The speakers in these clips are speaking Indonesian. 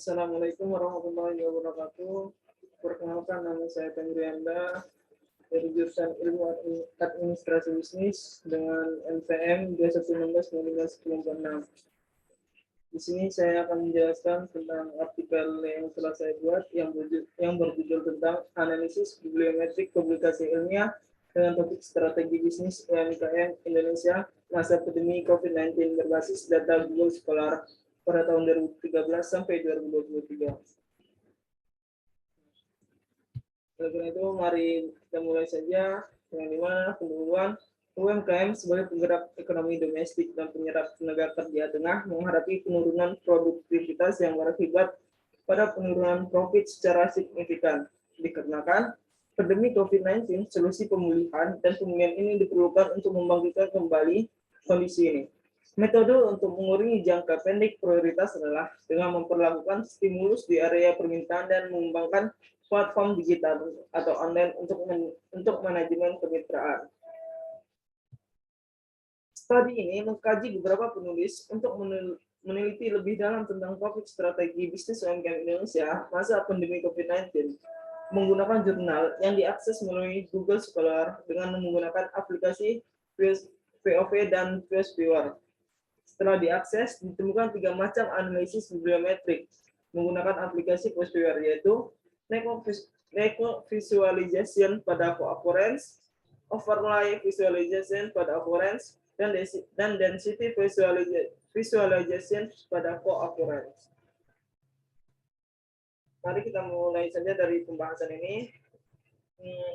Assalamualaikum warahmatullahi wabarakatuh. Perkenalkan, nama saya Tendrianda dari jurusan Ilmu Administrasi Bisnis dengan NPM 2116-1996. Di sini saya akan menjelaskan tentang artikel yang telah saya buat yang berjudul tentang analisis bibliometrik publikasi ilmiah dengan topik strategi bisnis UMKM Indonesia masa pandemi COVID-19 berbasis data Google Scholar pada tahun 2013 sampai 2023. Oleh karena itu, mari kita mulai saja yang dimana pendahuluan UMKM sebagai penggerak ekonomi domestik dan penyerap tenaga kerja tengah menghadapi penurunan produktivitas yang berakibat pada penurunan profit secara signifikan. Dikarenakan pandemi COVID-19, solusi pemulihan dan pemulihan ini diperlukan untuk membangkitkan kembali kondisi ini. Metode untuk mengurangi jangka pendek prioritas adalah dengan memperlakukan stimulus di area permintaan dan mengembangkan platform digital atau online untuk manajemen kemitraan. Studi ini mengkaji beberapa penulis untuk meneliti lebih dalam tentang topik strategi bisnis UMKM Indonesia masa pandemi COVID-19 menggunakan jurnal yang diakses melalui Google Scholar dengan menggunakan aplikasi VOV dan VSViewer. Setelah diakses, ditemukan 3 macam analisis bibliometrik menggunakan aplikasi VSViewer, yaitu network visualization pada co-occurrence, overlay visualization pada occurrence, dan density visualization pada co-occurrence. Mari kita mulai saja dari pembahasan ini.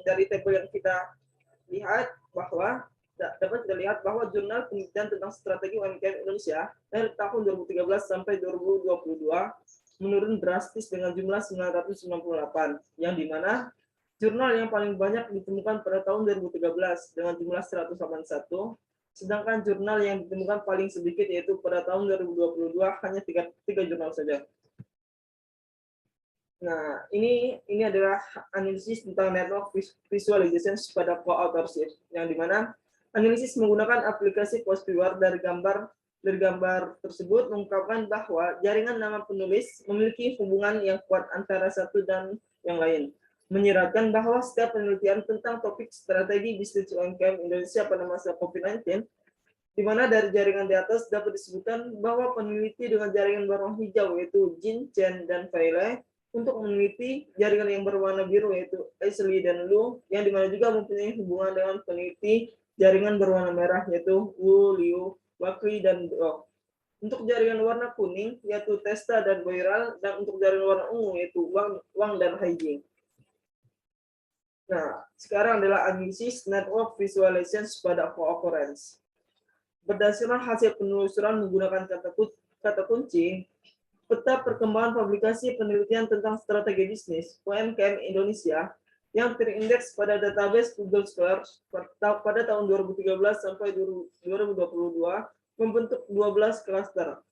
Dari tabel yang kita lihat bahwa dapat dilihat bahwa jurnal penelitian tentang strategi UMKM Indonesia dari tahun 2013 sampai 2022 menurun drastis dengan jumlah 998, yang dimana jurnal yang paling banyak ditemukan pada tahun 2013 dengan jumlah 181, sedangkan jurnal yang ditemukan paling sedikit yaitu pada tahun 2022 hanya 3 jurnal saja. Nah, ini adalah analisis tentang network visualization pada co-authorship, yang dimana analisis menggunakan aplikasi VSViewer dari gambar tersebut mengungkapkan bahwa jaringan nama penulis memiliki hubungan yang kuat antara satu dan yang lain, menyiratkan bahwa setiap penelitian tentang topik strategi bisnis UMKM Indonesia pada masa COVID-19, di mana dari jaringan di atas dapat disebutkan bahwa peneliti dengan jaringan berwarna hijau yaitu Jin, Chen, dan Feile, untuk meneliti jaringan yang berwarna biru yaitu Ashley dan Lu, yang dimana juga mempunyai hubungan dengan peneliti jaringan berwarna merah yaitu Wu, Liu, Wakli, dan Dok. Untuk jaringan warna kuning yaitu Testa dan Boiral, dan untuk jaringan warna ungu yaitu Wang dan Haijing. Nah, sekarang adalah analisis network visualization pada co-occurrence. Berdasarkan hasil penelusuran menggunakan kata kunci, peta perkembangan publikasi penelitian tentang strategi bisnis UMKM Indonesia yang terindeks pada database Google Scholar pada tahun 2013 sampai 2022 membentuk 12 klaster,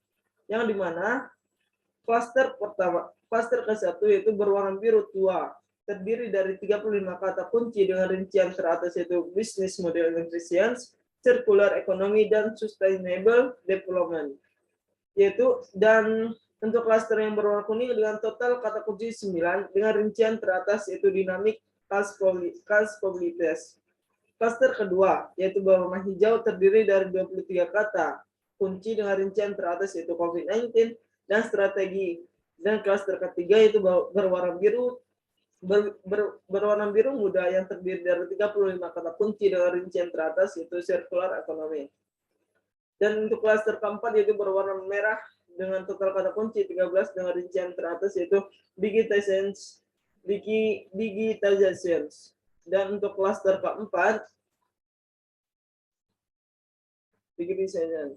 yang dimana klaster ke-1 yaitu berwarna biru tua, terdiri dari 35 kata kunci dengan rincian teratas yaitu business model efficiency, circular economy, dan sustainable development. Dan untuk klaster yang berwarna kuning dengan total kata kunci 9 dengan rincian teratas yaitu dynamic capabilities. Klaster kedua yaitu berwarna hijau terdiri dari 23 kata kunci dengan rincian teratas yaitu COVID-19 dan strategi. Dan klaster ketiga yaitu berwarna biru muda yang terdiri dari 35 kata kunci dengan rincian teratas yaitu circular economy. Dan untuk klaster keempat yaitu berwarna merah dengan total kata kunci 13 dengan rincian teratas yaitu digitization. Dan untuk klaster keempat digitization.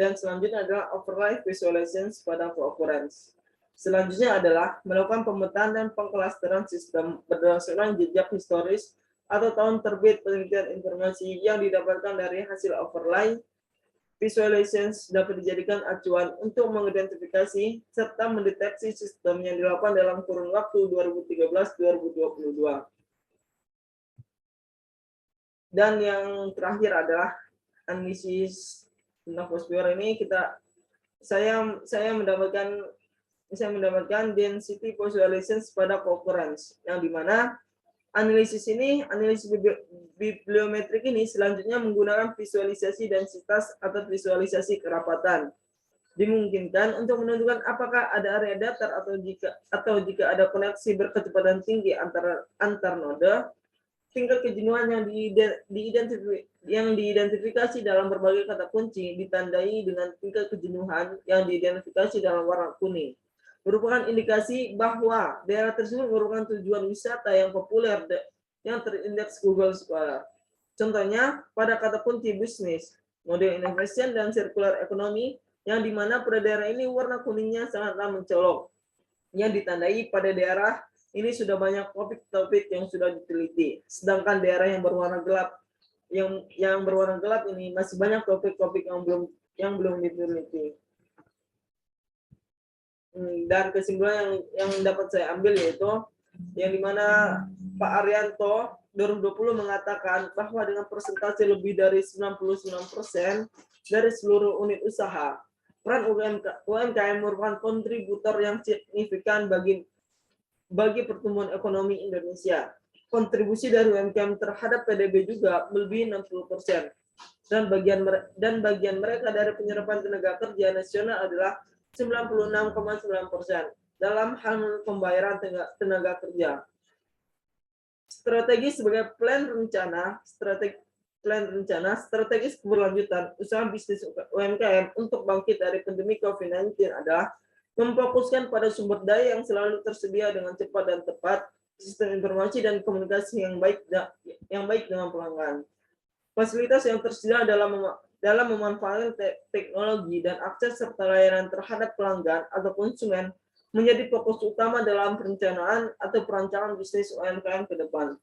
Dan selanjutnya adalah overlay visualization pada co-occurrence. Selanjutnya adalah melakukan pemetaan dan pengklasteran sistem berdasarkan jejak historis atau tahun terbit penelitian informasi yang didapatkan dari hasil overlay visualizations dapat dijadikan acuan untuk mengidentifikasi serta mendeteksi sistem yang dilakukan dalam kurun waktu 2013-2022. Dan yang terakhir adalah analisis tentang VSViewer ini saya mendapatkan bisa mendapatkan density visualizations pada co-occurrence, yang dimana analisis bibliometrik ini selanjutnya menggunakan visualisasi densitas atau visualisasi kerapatan. Dimungkinkan untuk menentukan apakah ada area datar atau jika ada koneksi berkecepatan tinggi antar node, tingkat kejenuhan yang diidentifikasi dalam berbagai kata kunci ditandai dengan tingkat kejenuhan yang diidentifikasi dalam warna kuning, merupakan indikasi bahwa daerah tersebut merupakan tujuan wisata yang populer yang terindeks Google Scholar. Contohnya, pada kata kunci bisnis, model innovation, dan circular economy, yang dimana pada daerah ini warna kuningnya sangatlah mencolok, yang ditandai pada daerah ini sudah banyak topik-topik yang sudah diteliti. Sedangkan daerah yang berwarna gelap, yang berwarna gelap ini masih banyak topik-topik yang belum diteliti. Dan kesimpulan yang dapat saya ambil yaitu yang dimana Pak Arianto 2020 mengatakan bahwa dengan persentase lebih dari 99% dari seluruh unit usaha, peran UMKM merupakan kontributor yang signifikan bagi pertumbuhan ekonomi Indonesia. Kontribusi dari UMKM terhadap PDB juga melebihi 60%. Dan bagian mereka dari penyerapan tenaga kerja nasional adalah 96,9% dalam hal pembayaran tenaga kerja. Strategi sebagai plan strategis keberlanjutan usaha bisnis UMKM untuk bangkit dari pandemi COVID-19 adalah memfokuskan pada sumber daya yang selalu tersedia dengan cepat dan tepat, sistem informasi dan komunikasi yang baik dengan pelanggan. Fasilitas yang tersedia dalam memanfaatkan teknologi dan akses serta layanan terhadap pelanggan atau konsumen menjadi fokus utama dalam perencanaan atau perancangan bisnis UMKM ke depan.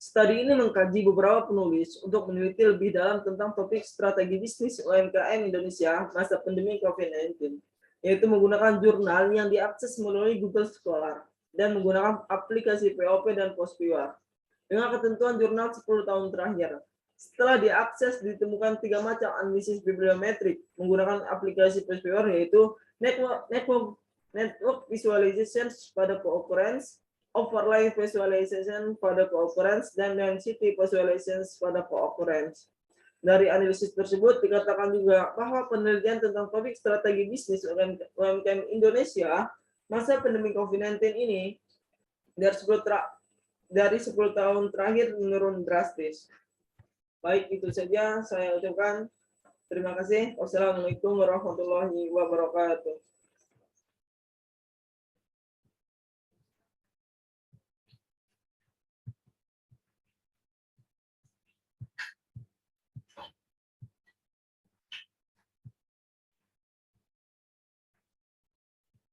Studi ini mengkaji beberapa penulis untuk meneliti lebih dalam tentang topik strategi bisnis UMKM Indonesia masa pandemi COVID-19, yaitu menggunakan jurnal yang diakses melalui Google Scholar dan menggunakan aplikasi POP dan PostViewer. Dengan ketentuan jurnal 10 tahun terakhir, setelah diakses ditemukan 3 macam analisis bibliometrik menggunakan aplikasi PostViewer, yaitu network visualization pada co-occurrence, overlay visualization pada co-occurrence, dan density visualization pada co-occurrence. Dari analisis tersebut dikatakan juga bahwa penelitian tentang topik strategi bisnis UMKM Indonesia masa pandemi COVID-19 ini dari 10 tahun terakhir menurun drastis. Baik, itu saja saya ucapkan. Terima kasih. Wassalamualaikum warahmatullahi wabarakatuh.